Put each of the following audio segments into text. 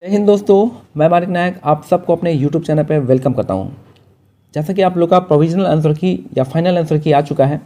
जय हिंद दोस्तों, मैं मानिक नायक आप सबको अपने यूट्यूब चैनल पर वेलकम करता हूं। जैसा कि आप लोग का प्रोविजनल आंसर की या फाइनल आंसर की आ चुका है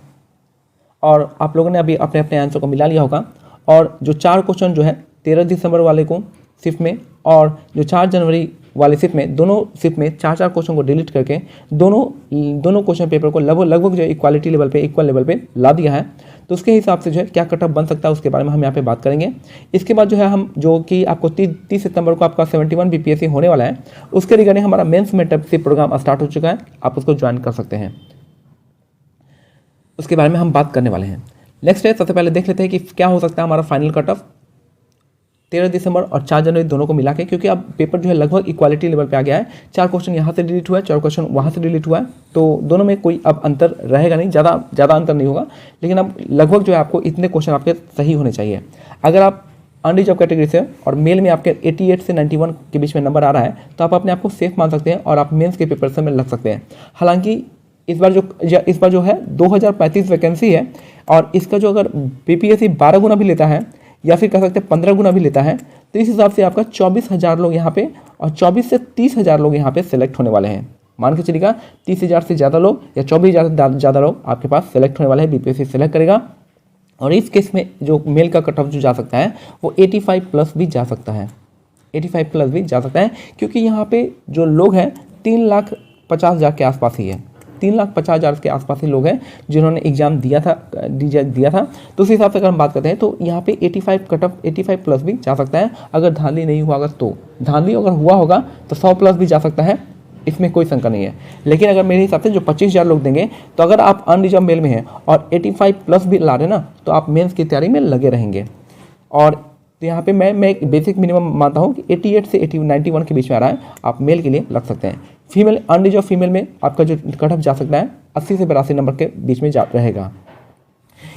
और आप लोगों ने अभी अपने अपने आंसर को मिला लिया होगा। और जो 4 क्वेश्चन जो है 13 दिसंबर वाले को शिफ्ट में और जो 4 जनवरी वाले शिफ्ट में, दोनों शिफ्ट में 4 क्वेश्चन को डिलीट करके दोनों क्वेश्चन पेपर को लगभग जो इक्वालिटी लेवल पे, इक्वल लेवल पे ला दिया है। तो उसके हिसाब से जो है क्या कट ऑफ बन सकता है उसके बारे में हम यहाँ पे बात करेंगे। इसके बाद जो है हम जो कि आपको 30 सितंबर को आपका 71 बीपीएससी होने वाला है, उसके रिगार्डिंग हमारा मेंस मेंटरशिप प्रोग्राम स्टार्ट हो चुका है, आप उसको ज्वाइन कर सकते हैं। उसके बारे में हम बात करने वाले हैं। नेक्स्ट है, सबसे पहले देख लेते हैं कि क्या हो सकता है हमारा फाइनल कट ऑफ 13 दिसंबर और 4 जनवरी दोनों को मिला के, क्योंकि अब पेपर जो है लगभग इक्वालिटी लेवल पे आ गया है। 4 क्वेश्चन यहाँ से डिलीट हुआ है, 4 क्वेश्चन वहाँ से डिलीट हुआ है, तो दोनों में कोई अब अंतर रहेगा नहीं, ज़्यादा अंतर नहीं होगा। लेकिन अब लगभग जो है आपको इतने क्वेश्चन आपके सही होने चाहिए। अगर आप अनरिजर्व कैटेगरी से और मेल में आपके 88 से 91 के बीच में नंबर आ रहा है तो आप अपने आप को सेफ मान सकते हैं और आप मेन्स के पेपर से में लग सकते हैं। हालांकि इस बार जो है 2035 वैकेंसी है और इसका जो अगर बीपीएससी 12 गुना भी लेता है या फिर कह सकते हैं 15 गुना भी लेता है, तो इस हिसाब से आपका 24,000 लोग यहाँ पे और 24 से 30,000 लोग यहाँ पे सेलेक्ट होने वाले हैं। मान के चलिएगा 30,000 से ज़्यादा लोग या 24,000 से ज़्यादा लोग आपके पास सेलेक्ट होने वाले हैं, बीपीएससी सेलेक्ट करेगा। और इस केस में जो मेल का कट ऑफ जो जा सकता है वो 85 प्लस भी जा सकता है, 85 प्लस भी जा सकता है, क्योंकि यहाँ पे जो लोग हैं 3,50,000 के आसपास ही है, 3,50,000 के आसपास ही लोग हैं जिन्होंने एग्जाम दिया था। तो उस हिसाब से अगर हम बात करते हैं तो यहाँ पे 85 कट ऑफ 85 प्लस भी जा सकता है। अगर धांधली नहीं हुआ, अगर तो धांधली अगर हुआ होगा तो 100 प्लस भी जा सकता है, इसमें कोई शंका नहीं है। लेकिन अगर मेरे हिसाब से जो 25,000 लोग देंगे, तो अगर आप अनरिजर्व मेल में हैं और 85 प्लस भी ला रहे ना, तो आप मेंस की तैयारी में लगे रहेंगे। और तो यहाँ पे मैं एक बेसिक मिनिमम मानता हूँ कि 88 से 91 के बीच में आ रहा है, आप मेल के लिए लग सकते हैं। फीमेल अनरिजर्व फीमेल में आपका जो कट ऑफ जा सकता है 80 से 82 नंबर के बीच में रहेगा।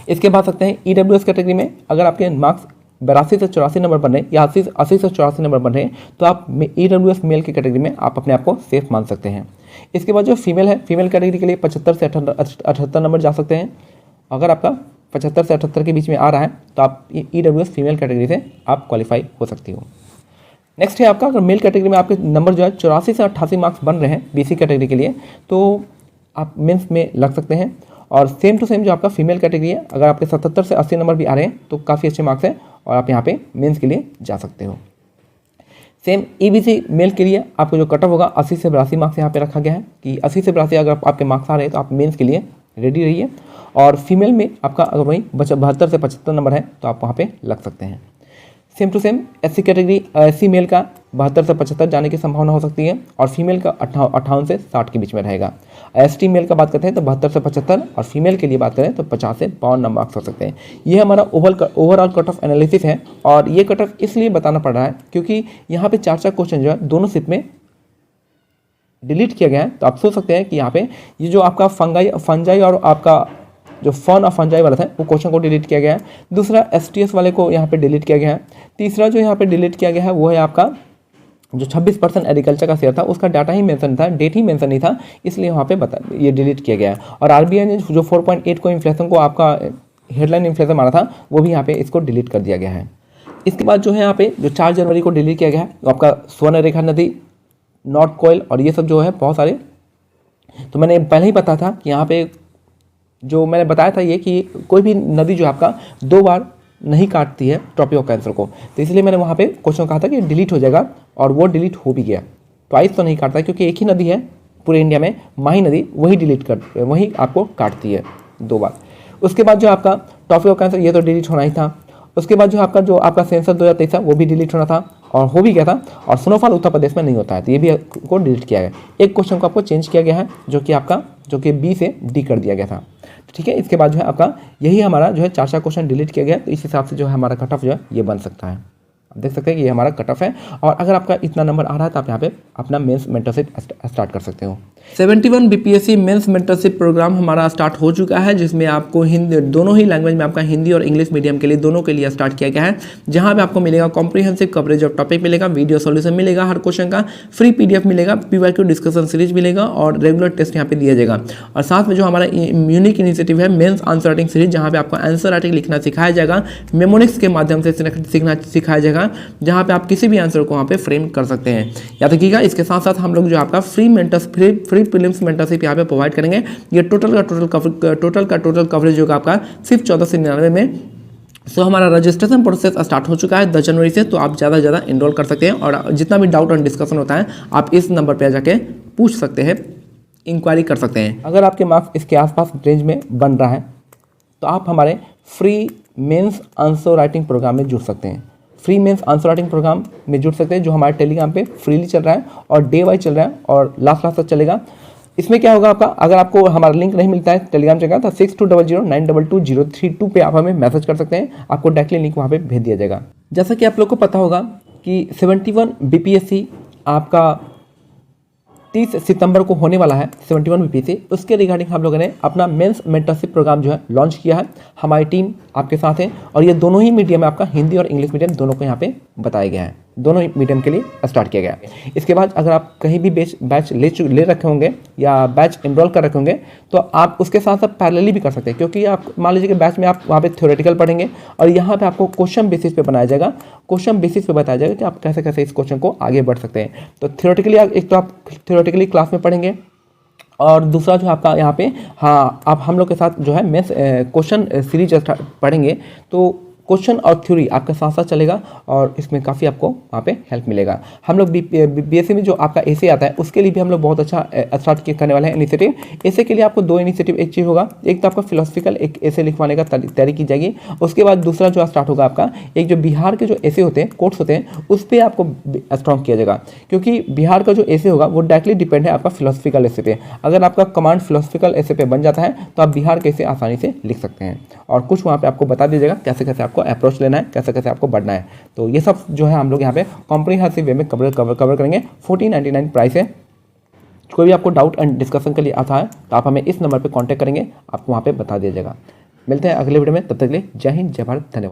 इसके बाद सकते हैं ईडब्ल्यूएस कैटेगरी में अगर आपके मार्क्स 82 से 84 नंबर बन रहे या 80 से 84 नंबर बन रहे हैं, तो आप ईडब्ल्यूएस मेल की कैटेगरी में आप अपने आप को सेफ मान सकते हैं। इसके बाद जो फीमेल है, फीमेल कैटेगरी के लिए 75 से 78 नंबर जा सकते हैं। अगर आपका 75 से 78 के बीच में आ रहा है तो आप ईडब्ल्यूएस फीमेल कैटेगरी से आप क्वालिफाई हो सकती हो। नेक्स्ट है आपका, अगर मेल कैटेगरी में आपके नंबर जो है 84 से 88 मार्क्स बन रहे हैं बीसी कैटेगरी के लिए, तो आप मेंस में लग सकते हैं। और सेम टू सेम जो आपका फीमेल कैटेगरी है, अगर आपके 77 से 80 नंबर भी आ रहे हैं तो काफ़ी अच्छे मार्क्स हैं और आप यहाँ पे मेंस के लिए जा सकते हो। सेम ईबीसी मेल के लिए आपको जो कट ऑफ होगा 80 से 82 मार्क्स यहाँ पे रखा गया है कि 80 से 82 अगर आपके मार्क्स आ रहे हैं तो आप मेंस के लिए रेडी रहिए। और फीमेल में आपका अगर वही 72 से 75 नंबर है तो आप वहाँ पे लग सकते हैं। Same to same SC category, SC male का 72 से 75 जाने की संभावना हो सकती है और फीमेल का 58 से 60 के बीच में रहेगा। एसटी मेल का बात करते हैं तो 72 से 75 और फीमेल के लिए बात करें तो 50 से 52 नंबर मार्क्स हो सकते हैं। ये हमारा ओवरऑल कट ऑफ एनालिसिस है और ये कट ऑफ इसलिए बताना पड़ रहा है क्योंकि यहाँ पे 4 क्वेश्चन जो है दोनों शिफ्ट में डिलीट किया गया है। तो आप सोच सकते हैं कि यहाँ पे ये जो आपका फंजाई और आपका जो फन और फंजाई वाला था वो क्वेश्चन को डिलीट किया गया है। दूसरा एसटीएस वाले को यहाँ पे डिलीट किया गया है। तीसरा जो यहाँ पे डिलीट किया गया है वो है आपका जो 26% एग्रीकल्चर का शेयर था, उसका डाटा ही मेंशन था, डेट ही मेंशन नहीं था, इसलिए वहाँ पे ये डिलीट किया गया है। और आरबीआई ने जो 4.8 को इन्फ्लेशन को आपका हेडलाइन इन्फ्लेशन मारा था वो भी यहाँ पे इसको डिलीट कर दिया गया है। इसके बाद जो है यहाँ पे जो 4 जनवरी को डिलीट किया गया है तो आपका स्वर्ण रेखा नदी, नॉर्थ कोयल और ये सब जो है बहुत सारे, तो मैंने पहले ही पता था कि यहाँ पे जो मैंने बताया था ये कि कोई भी नदी जो आपका 2 बार नहीं काटती है ट्रॉपिक ऑफ कैंसर को, तो इसलिए मैंने वहाँ पे क्वेश्चन कहा था कि डिलीट हो जाएगा और वो डिलीट हो भी गया। ट्वाइस तो नहीं काटता क्योंकि एक ही नदी है पूरे इंडिया में, माही नदी, वही आपको काटती है 2 बार। उसके बाद जो आपका ट्रॉपिक ऑफ कैंसर ये तो डिलीट होना ही था। उसके बाद जो आपका सेंसर 2023 वो भी डिलीट होना था और हो भी गया था। और स्नोफॉल उत्तर प्रदेश में नहीं होता है तो ये भी को डिलीट किया गया। एक क्वेश्चन को आपको चेंज किया गया है जो कि बी से डी कर दिया गया था। ठीक है, इसके बाद जो है आपका यही हमारा जो है 4 क्वेश्चन डिलीट किया गया, तो इस हिसाब से जो है हमारा कट ऑफ जो है ये बन सकता है। आप देख सकते हैं कि ये हमारा कट ऑफ है और अगर आपका इतना नंबर आ रहा है तो आप यहाँ पे अपना मेंस मेंटरशिप स्टार्ट कर सकते हो। 71 बीपीएससी मेंस मेंटरशिप प्रोग्राम हमारा स्टार्ट हो चुका है, जिसमें आपको हिंदी दोनों ही लैंग्वेज में, आपका हिंदी और इंग्लिश मीडियम के लिए दोनों के लिए स्टार्ट किया गया है, जहां पे आपको मिलेगा कॉम्प्रिहेंसिव कवरेज ऑफ टॉपिक मिलेगा, वीडियो सॉल्यूशन मिलेगा हर क्वेश्चन का, फ्री पीडीएफ मिलेगा, पीवाईक्यू डिस्कशन सीरीज मिलेगा और रेगुलर टेस्ट यहाँ पे दिया जाएगा। और साथ में जो हमारा यूनिक इनिशिएटिव है मेंस आंसर राइटिंग सीरीज, जहाँ पे आपको आंसर राइटिंग लिखना सिखाया जाएगा, मेमोनिक्स के माध्यम से सीखना सिखाया जाएगा, जहाँ पे आप किसी भी आंसर को वहाँ पे फ्रेम कर सकते हैं। याद रखिएगा, इसके साथ साथ हम लोग जो आपका फ्री प्रीलिम्स मेंटरशिप यहाँ पे प्रोवाइड करेंगे। ये टोटल कवरेज होगा आपका सिर्फ 1499 में। सो हमारा रजिस्ट्रेशन प्रोसेस स्टार्ट हो चुका है 10 जनवरी से, तो आप ज़्यादा से ज़्यादा इनरोल कर सकते हैं और जितना भी डाउट और डिस्कशन होता है आप इस नंबर पर जाके पूछ सकते हैं, इंक्वायरी कर सकते हैं। अगर आपके मार्क्स इसके आसपास रेंज में बन रहा है तो आप हमारे free mains answer writing programme में जुड़ सकते हैं। Free mains answer writing programme में जुड़ सकते हैं, जो हमारे टेलीग्राम पे फ्रीली चल रहा है और डे वाइज चल रहा है और लास्ट तक चलेगा। इसमें क्या होगा आपका, अगर आपको हमारा लिंक नहीं मिलता है टेलीग्राम चैनल का, तो 6200922032 पे आप हमें मैसेज कर सकते हैं, आपको डायरेक्टली लिंक वहाँ पे भेज दिया जाएगा। जैसा कि आप लोग को पता होगा कि 71 बीपीएससी आपका 30 सितंबर को होने वाला है, 71 बीपीएससी, उसके रिगार्डिंग हम लोगों ने अपना मेंस मेंटरशिप प्रोग्राम जो है लॉन्च किया है। हमारी टीम आपके साथ है और ये दोनों ही मीडियम में, आपका हिंदी और इंग्लिश मीडियम दोनों को यहाँ पे बताया गया है, दोनों ही मीडियम के लिए स्टार्ट किया गया है। इसके बाद अगर आप कहीं भी बैच ले रखे होंगे या बैच इनरोल कर रखे होंगे तो आप उसके साथ साथ पैरेलली भी कर सकते हैं, क्योंकि आप मान लीजिए कि बैच में आप वहाँ पे थ्योरेटिकल पढ़ेंगे और यहाँ पे आपको क्वेश्चन बेसिस पे बनाया जाएगा, क्वेश्चन बेसिस पे बताया जाएगा कि आप कैसे कैसे इस क्वेश्चन को आगे बढ़ सकते हैं। तो थ्योरेटिकली एक तो आप थ्योरेटिकली क्लास में पढ़ेंगे और दूसरा जो आपका यहाँ पे, हाँ, आप हम लोग के साथ जो है मेंस क्वेश्चन सीरीज पढ़ेंगे, तो क्वेश्चन और थ्योरी आपका साथ साथ चलेगा और इसमें काफ़ी आपको वहाँ पे हेल्प मिलेगा। हम लोग बीएससी में जो आपका एसे आता है उसके लिए भी हम लोग बहुत अच्छा स्टार्ट करने वाले हैं इनिशिएटिव। एसे के लिए आपको 2 इनिशिएटिव एक चीज़ होगा, एक तो आपका फिलोसफिकल एक एसे लिखवाने का तैयारी की जाएगी, उसके बाद दूसरा जो स्टार्ट होगा आपका एक जो बिहार के जो एसे होते हैं, कोट्स होते हैं, उस पर आपको स्ट्रॉन्ग किया जाएगा, क्योंकि बिहार का जो एसे होगा वो डायरेक्टली डिपेंड है आपका फिलोसफिकल एसे पे। अगर आपका कमांड फिलोसफिकल एसे पे बन जाता है तो आप बिहार के एसे आसानी से लिख सकते हैं और कुछ वहाँ पे आपको बता दीजिएगा कैसे कैसे आपको अप्रोच लेना है, कैसे कैसे आपको बढ़ना है। तो ये सब जो है हम लोग यहाँ पे कॉम्प्रिहेंसिव वे में कवर करेंगे। 1499 प्राइस है। कोई भी आपको डाउट एंड डिस्कशन के लिए आता है तो आप हमें इस नंबर पे कांटेक्ट करेंगे, आपको वहाँ पे बता दिया जाएगा। मिलते हैं अगले वीडियो में, तब तक के लिए जय हिंद, जय भारत, धन्यवाद।